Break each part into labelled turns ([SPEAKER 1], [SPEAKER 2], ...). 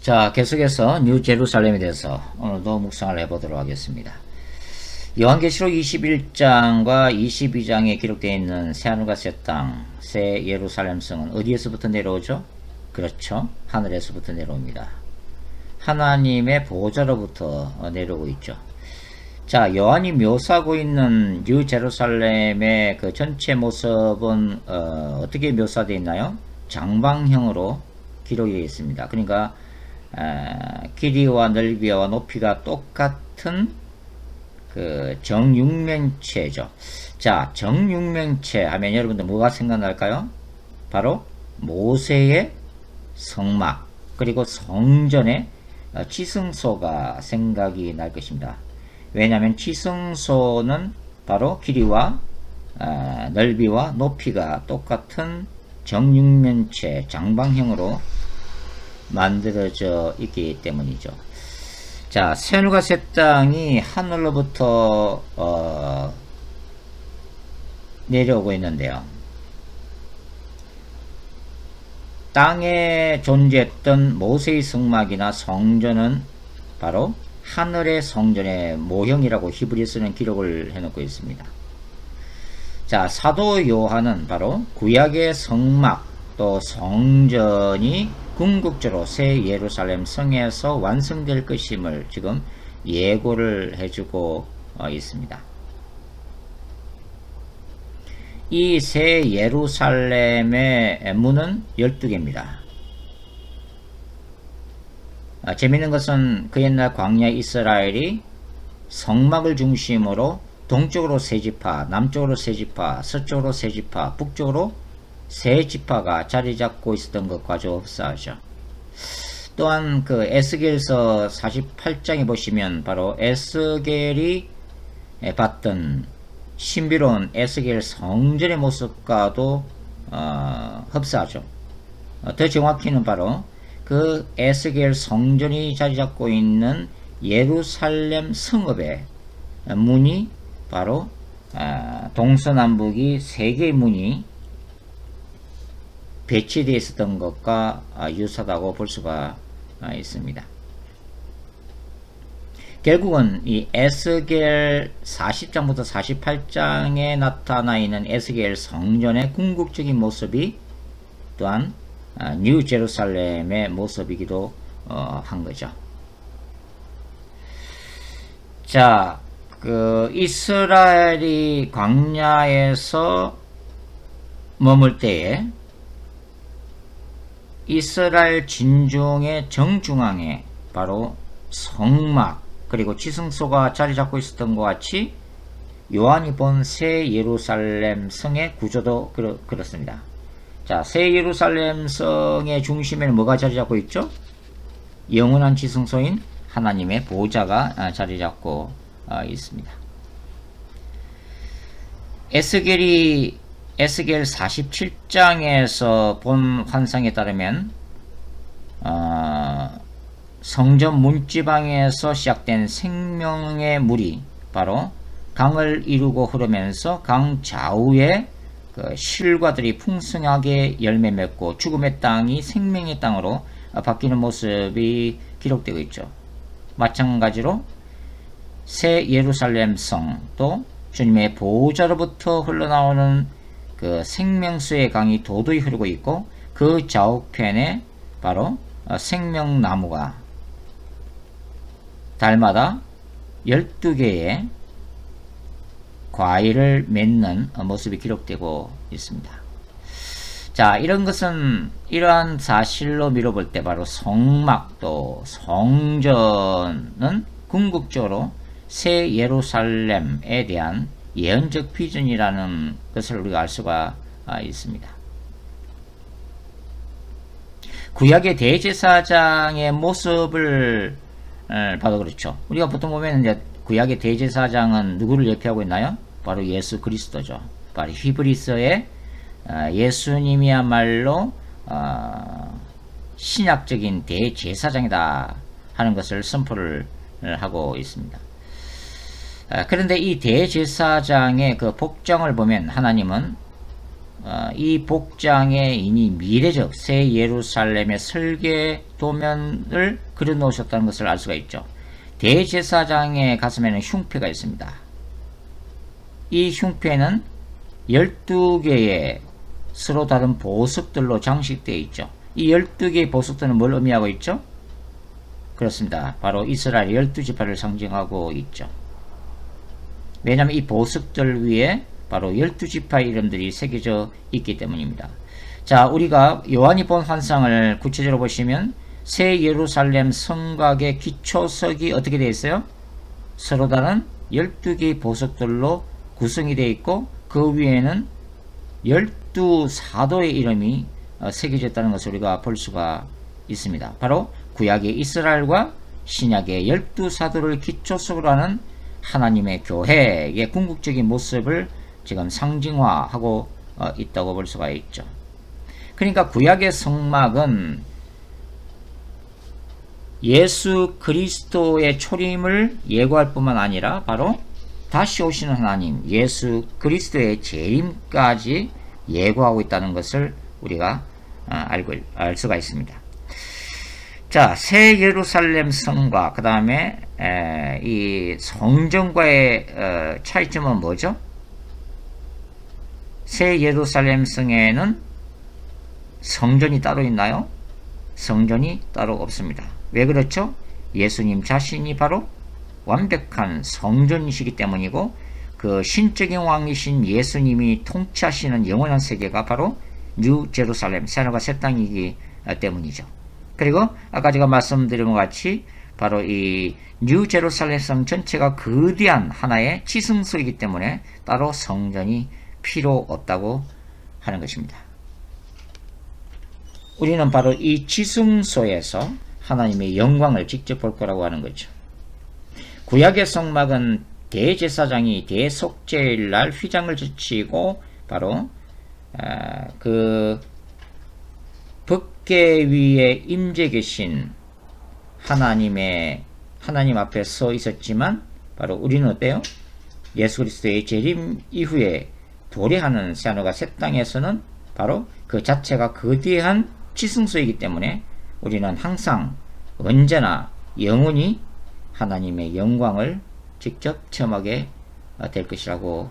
[SPEAKER 1] 자, 계속해서 뉴 제루살렘에 대해서 오늘도 묵상을 해보도록 하겠습니다. 요한계시록 21장과 22장에 기록되어 있는 새하늘과 새 땅, 새 예루살렘 성은 어디에서부터 내려오죠? 그렇죠. 하늘에서부터 내려옵니다. 하나님의 보호자로부터 내려오고 있죠. 자, 요한이 묘사하고 있는 뉴 제루살렘의 그 전체 모습은 어떻게 묘사되어 있나요? 장방형으로 기록이 되어 있습니다. 그러니까 길이와 넓이와 높이가 똑같은 그 정육면체죠. 자, 정육면체 하면 여러분들 뭐가 생각날까요? 바로 모세의 성막 그리고 성전의 지성소가 생각이 날 것입니다. 왜냐하면 지성소는 바로 길이와 넓이와 높이가 똑같은 정육면체 장방형으로 만들어져 있기 때문이죠. 자, 새하늘과 새 땅이 하늘로부터 내려오고 있는데요. 땅에 존재했던 모세의 성막이나 성전은 바로 하늘의 성전의 모형이라고 히브리서는 기록을 해놓고 있습니다. 자, 사도 요한은 바로 구약의 성막 또 성전이 궁극적으로 새 예루살렘 성에서 완성될 것임을 지금 예고를 해주고 있습니다. 이 새 예루살렘의 문은 12개입니다. 재미있는 것은 그 옛날 광야 이스라엘이 성막을 중심으로 동쪽으로 세 지파, 남쪽으로 세 지파, 서쪽으로 세 지파, 북쪽으로 세 지파가 자리 잡고 있었던 것과 좀 흡사하죠. 또한 그 에스겔서 48장에 보시면 바로 에스겔이 봤던 신비로운 에스겔 성전의 모습과도 흡사하죠. 더 정확히는 바로 그 에스겔 성전이 자리 잡고 있는 예루살렘 성읍의 문이 바로 동서남북이 세 개의 문이 배치되어 있었던 것과 유사하다고 볼 수가 있습니다. 결국은 이 에스겔 40장부터 48장에 나타나 있는 에스겔 성전의 궁극적인 모습이 또한 뉴 제루살렘의 모습이기도 한 거죠. 자, 그 이스라엘이 광야에서 머물 때에 이스라엘 진중의 정중앙에 바로 성막 그리고 지성소가 자리 잡고 있었던 것 같이 요한이 본 새 예루살렘 성의 구조도 그렇습니다. 자, 새 예루살렘 성의 중심에는 뭐가 자리 잡고 있죠? 영원한 지성소인 하나님의 보호자가 자리 잡고 있습니다. 에스겔 47장에서 본 환상에 따르면 성전 문지방에서 시작된 생명의 물이 바로 강을 이루고 흐르면서 강 좌우에 그 실과들이 풍성하게 열매 맺고 죽음의 땅이 생명의 땅으로 바뀌는 모습이 기록되고 있죠. 마찬가지로 새 예루살렘 성도 주님의 보호자로부터 흘러나오는 그 생명수의 강이 도도히 흐르고 있고 그 좌우편에 바로 생명나무가 달마다 12개의 과일을 맺는 모습이 기록되고 있습니다. 자, 이러한 사실로 미뤄볼 때 바로 성막도 성전은 궁극적으로 새 예루살렘에 대한 예언적 비전이라는 것을 우리가 알 수가 있습니다. 구약의 대제사장의 모습을 봐도 그렇죠. 우리가 보통 보면 이제 구약의 대제사장은 누구를 예표하고 있나요? 바로 예수 그리스도죠. 바로 히브리서의 예수님이야말로 신약적인 대제사장이다 하는 것을 선포를 하고 있습니다. 그런데 이 대제사장의 그 복장을 보면 하나님은 이 복장에 이미 미래적 새 예루살렘의 설계 도면을 그려놓으셨다는 것을 알 수가 있죠. 대제사장의 가슴에는 흉패가 있습니다. 이 흉패는 12개의 서로 다른 보석들로 장식되어 있죠. 이 12개의 보석들은 뭘 의미하고 있죠? 그렇습니다. 바로 이스라엘 12지파를 상징하고 있죠. 왜냐하면 이 보석들 위에 바로 12지파의 이름들이 새겨져 있기 때문입니다. 자, 우리가 요한이 본 환상을 구체적으로 보시면 새 예루살렘 성곽의 기초석이 어떻게 되어 있어요? 서로 다른 12개의 보석들로 구성이 되어 있고 그 위에는 12사도의 이름이 새겨졌다는 것을 우리가 볼 수가 있습니다. 바로 구약의 이스라엘과 신약의 12사도를 기초석으로 하는 하나님의 교회의 궁극적인 모습을 지금 상징화하고 있다고 볼 수가 있죠. 그러니까 구약의 성막은 예수 그리스도의 초림을 예고할 뿐만 아니라 바로 다시 오시는 하나님 예수 그리스도의 재림까지 예고하고 있다는 것을 우리가 알 수가 있습니다. 자, 새 예루살렘 성과 그 다음에 이 성전과의 차이점은 뭐죠? 새 예루살렘 성에는 성전이 따로 있나요? 성전이 따로 없습니다. 왜 그렇죠? 예수님 자신이 바로 완벽한 성전이시기 때문이고 그 신적인 왕이신 예수님이 통치하시는 영원한 세계가 바로 뉴 제루살렘, 새하늘과 새 땅이기 때문이죠. 그리고 아까 제가 말씀드린 것 같이 바로 이 뉴 제루살렘 성 전체가 거대한 하나의 지성소이기 때문에 따로 성전이 필요 없다고 하는 것입니다. 우리는 바로 이 지성소에서 하나님의 영광을 직접 볼 거라고 하는 거죠. 구약의 성막은 대제사장이 대속죄일 날 휘장을 젖히고 바로 그 법궤 위에 임재 계신 하나님 앞에 서 있었지만 바로 우리는 어때요? 예수 그리스도의 재림 이후에 도래하는 새하늘과 새 땅에서는 바로 그 자체가 거대한 지성소이기 때문에 우리는 항상 언제나 영원히 하나님의 영광을 직접 체험하게 될 것이라고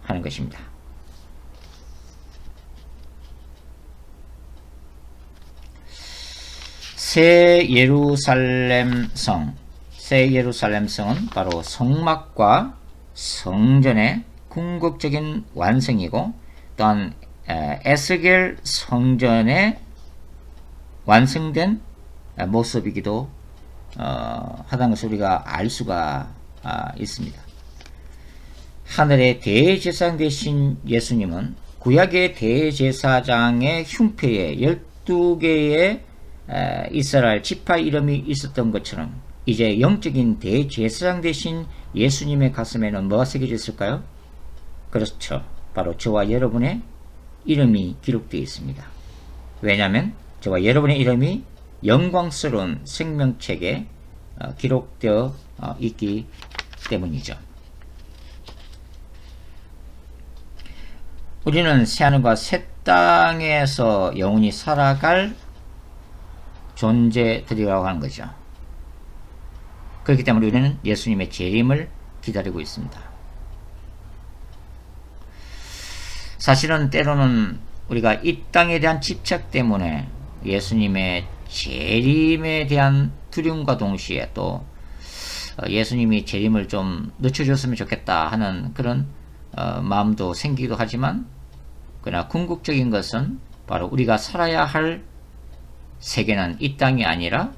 [SPEAKER 1] 하는 것입니다. 새 예루살렘 성은 바로 성막과 성전의 궁극적인 완성이고 또한 에스겔 성전의 완성된 모습이기도 하다는 것을 우리가 알 수가 있습니다. 하늘의 대제사장 되신 예수님은 구약의 대제사장의 흉패에 12개의 이스라엘 지파 이름이 있었던 것처럼 이제 영적인 대제사장 되신 예수님의 가슴에는 뭐가 새겨져 있을까요? 그렇죠. 바로 저와 여러분의 이름이 기록되어 있습니다. 왜냐하면 저와 여러분의 이름이 영광스러운 생명책에 기록되어 있기 때문이죠. 우리는 새하늘과 새 땅에서 영원히 살아갈 존재들이라고 하는 거죠. 그렇기 때문에 우리는 예수님의 재림을 기다리고 있습니다. 사실은 때로는 우리가 이 땅에 대한 집착 때문에 예수님의 재림에 대한 두려움과 동시에 또 예수님이 재림을 좀 늦춰줬으면 좋겠다 하는 그런 마음도 생기기도 하지만 그러나 궁극적인 것은 바로 우리가 살아야 할 세계는 이 땅이 아니라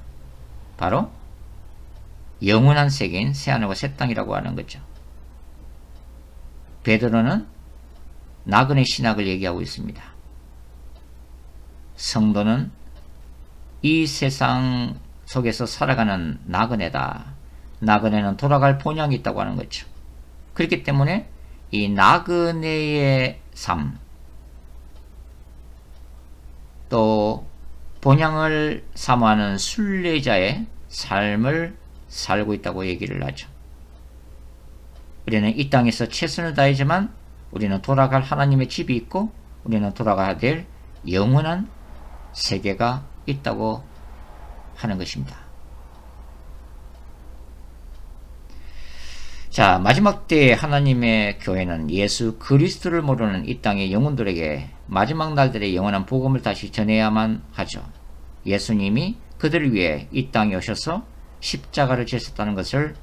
[SPEAKER 1] 바로 영원한 세계인 새하늘과 새 땅이라고 하는 거죠. 베드로는 나그네 신학을 얘기하고 있습니다. 성도는 이 세상 속에서 살아가는 나그네다. 나그네는 돌아갈 본향이 있다고 하는 거죠. 그렇기 때문에 이 나그네의 삶, 또 본향을 사모하는 순례자의 삶을 살고 있다고 얘기를 하죠. 우리는 이 땅에서 최선을 다하지만 우리는 돌아갈 하나님의 집이 있고 우리는 돌아가야 될 영원한 세계가 있다고 하는 것입니다. 자, 마지막 때에 하나님의 교회는 예수 그리스도를 모르는 이 땅의 영혼들에게 마지막 날들의 영원한 복음을 다시 전해야만 하죠. 예수님이 그들을 위해 이 땅에 오셔서 십자가를 지셨다는 것을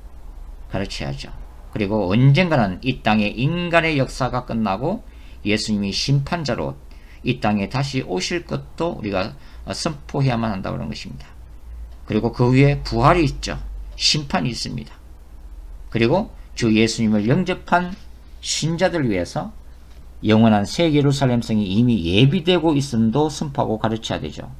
[SPEAKER 1] 가르쳐야죠. 그리고 언젠가는 이 땅의 인간의 역사가 끝나고 예수님이 심판자로 이 땅에 다시 오실 것도 우리가 선포해야만 한다고 하는 것입니다. 그리고 그 위에 부활이 있죠. 심판이 있습니다. 그리고 주 예수님을 영접한 신자들을 위해서 영원한 새 예루살렘 성이 이미 예비되고 있음도 선포하고 가르쳐야 되죠.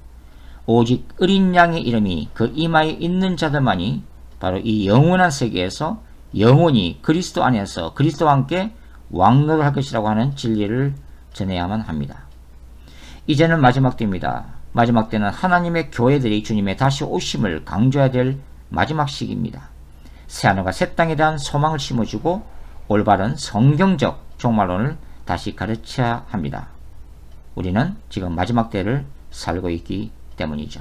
[SPEAKER 1] 오직 어린 양의 이름이 그 이마에 있는 자들만이 바로 이 영원한 세계에서 영원히 그리스도 안에서 그리스도와 함께 왕노를 할 것이라고 하는 진리를 전해야만 합니다. 이제는 마지막 때입니다. 마지막 때는 하나님의 교회들이 주님의 다시 오심을 강조해야 될 마지막 시기입니다. 새하늘과 새 땅에 대한 소망을 심어주고 올바른 성경적 종말론을 다시 가르쳐야 합니다. 우리는 지금 마지막 때를 살고 있기 때문이죠.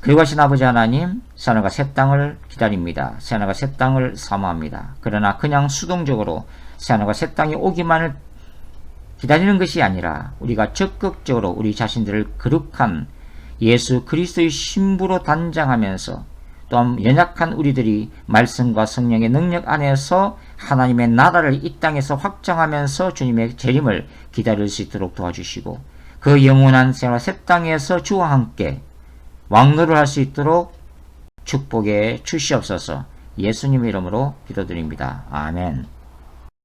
[SPEAKER 1] 그리고 하신 아버지 하나님, 새하늘과 새 땅을 기다립니다. 새하늘과 새 땅을 사모합니다. 그러나 그냥 수동적으로 새하늘과 새 땅이 오기만을 기다리는 것이 아니라 우리가 적극적으로 우리 자신들을 거룩한 예수 그리스도의 신부로 단장하면서 또한 연약한 우리들이 말씀과 성령의 능력 안에서 하나님의 나라를 이 땅에서 확장하면서 주님의 재림을 기다릴 수 있도록 도와주시고 그 영원한 생활 새 땅에서 주와 함께 왕노를 할 수 있도록 축복해 주시옵소서. 예수님의 이름으로 기도드립니다. 아멘.